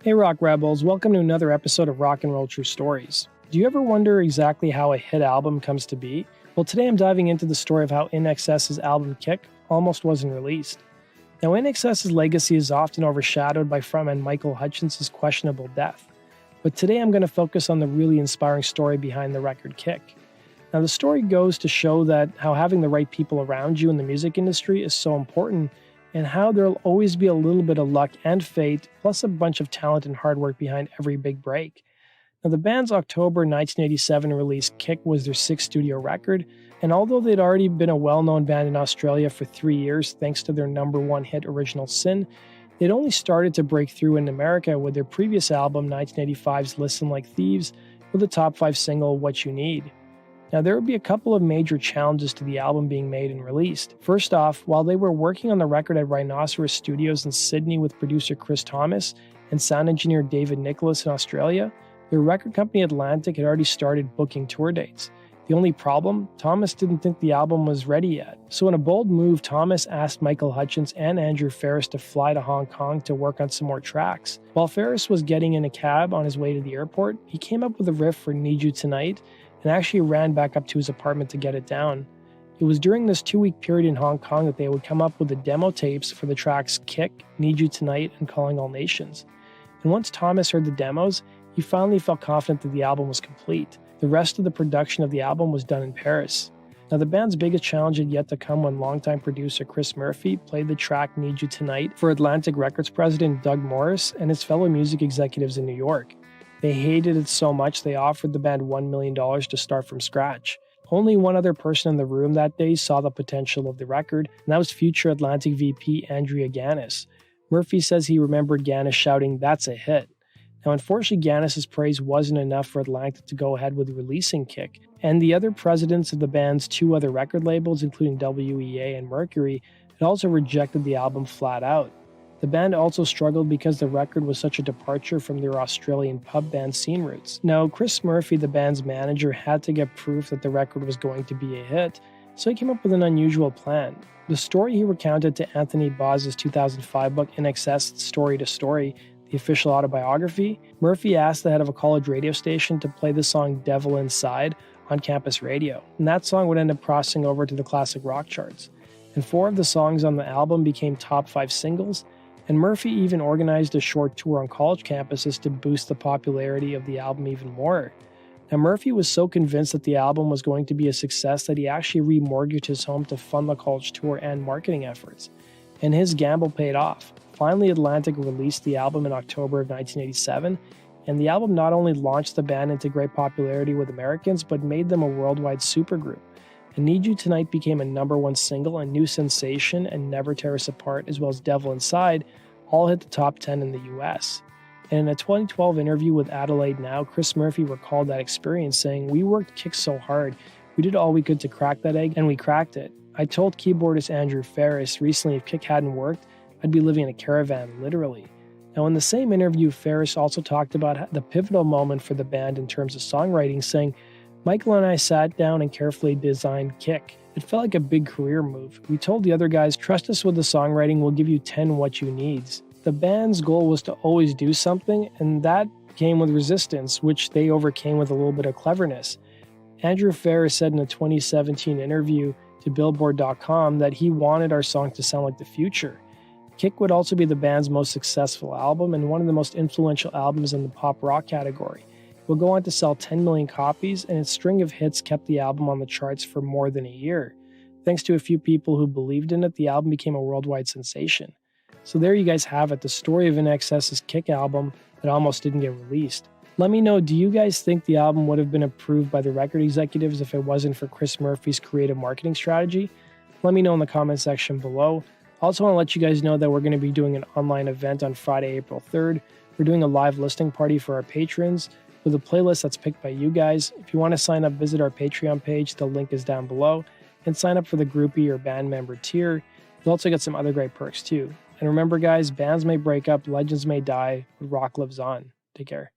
Hey Rock Rebels, welcome to another episode of Rock and Roll True Stories. Do you ever wonder exactly how a hit album comes to be? Well, today I'm diving into the story of how INXS's album Kick almost wasn't released. Now, INXS's legacy is often overshadowed by frontman Michael Hutchence' questionable death. But today I'm going to focus on the really inspiring story behind the record Kick. Now, the story goes to show that how having the right people around you in the music industry is so important, and how there'll always be a little bit of luck and fate, plus a bunch of talent and hard work behind every big break. Now, the band's October 1987 release Kick was their sixth studio record, and although they'd already been a well-known band in Australia for 3 years thanks to their number one hit Original Sin, they'd only started to break through in America with their previous album 1985's Listen Like Thieves with the top 5 single What You Need. Now, there would be a couple of major challenges to the album being made and released. First off, while they were working on the record at Rhinoceros Studios in Sydney with producer Chris Thomas and sound engineer David Nicholas in Australia, their record company Atlantic had already started booking tour dates. The only problem, Thomas didn't think the album was ready yet. So in a bold move, Thomas asked Michael Hutchence and Andrew Ferris to fly to Hong Kong to work on some more tracks. While Ferris was getting in a cab on his way to the airport, he came up with a riff for Need You Tonight and actually ran back up to his apartment to get it down. It was during this 2-week period in Hong Kong that they would come up with the demo tapes for the tracks Kick, Need You Tonight, and Calling All Nations. And once Thomas heard the demos, he finally felt confident that the album was complete. The rest of the production of the album was done in Paris. Now, the band's biggest challenge had yet to come when longtime producer Chris Murphy played the track Need You Tonight for Atlantic Records president Doug Morris and his fellow music executives in New York. They hated it so much they offered the band $1 million to start from scratch. Only one other person in the room that day saw the potential of the record, and that was future Atlantic VP Andrea Gannis. Murphy says he remembered Gannis shouting, "That's a hit." Now, unfortunately, Gannis' praise wasn't enough for Atlantic to go ahead with releasing Kick, and the other presidents of the band's 2 other record labels, including WEA and Mercury, had also rejected the album flat out. The band also struggled because the record was such a departure from their Australian pub band scene roots. Now, Chris Murphy, the band's manager, had to get proof that the record was going to be a hit, so he came up with an unusual plan. The story he recounted to Anthony Boz's 2005 book INXS Story to Story, the official autobiography, Murphy asked the head of a college radio station to play the song Devil Inside on campus radio, and that song would end up crossing over to the classic rock charts. And 4 of the songs on the album became top 5 singles, and Murphy even organized a short tour on college campuses to boost the popularity of the album even more. Now, Murphy was so convinced that the album was going to be a success that he actually remortgaged his home to fund the college tour and marketing efforts. And his gamble paid off. Finally, Atlantic released the album in October of 1987, and the album not only launched the band into great popularity with Americans, but made them a worldwide supergroup. And Need You Tonight became a number 1 single, and New Sensation and Never Tear Us Apart, as well as Devil Inside, all hit the top 10 in the US. And in a 2012 interview with Adelaide Now, Chris Murphy recalled that experience, saying, "We worked Kick so hard. We did all we could to crack that egg, and we cracked it. I told keyboardist Andrew Ferris recently if Kick hadn't worked, I'd be living in a caravan, literally." Now, in the same interview, Ferris also talked about the pivotal moment for the band in terms of songwriting, saying, "Michael and I sat down and carefully designed Kick. It felt like a big career move. We told the other guys, trust us with the songwriting, we'll give you 10 What You Needs." The band's goal was to always do something, and that came with resistance, which they overcame with a little bit of cleverness. Andrew Ferris said in a 2017 interview to Billboard.com that he wanted our song to sound like the future. Kick would also be the band's most successful album and one of the most influential albums in the pop rock category. It would go on to sell 10 million copies, and its string of hits kept the album on the charts for more than a year. Thanks to a few people who believed in it, the album became a worldwide sensation. So there you guys have it, the story of INXS's Kick album that almost didn't get released. Let me know, do you guys think the album would have been approved by the record executives if it wasn't for Chris Murphy's creative marketing strategy? Let me know in the comment section below. I also want to let you guys know that we're going to be doing an online event on Friday, April 3rd. We're doing a live listening party for our patrons with a playlist that's picked by you guys. If you want to sign up, visit our Patreon page. The link is down below. And sign up for the groupie or band member tier. You'll also get some other great perks too. And remember guys, bands may break up, legends may die, but rock lives on. Take care.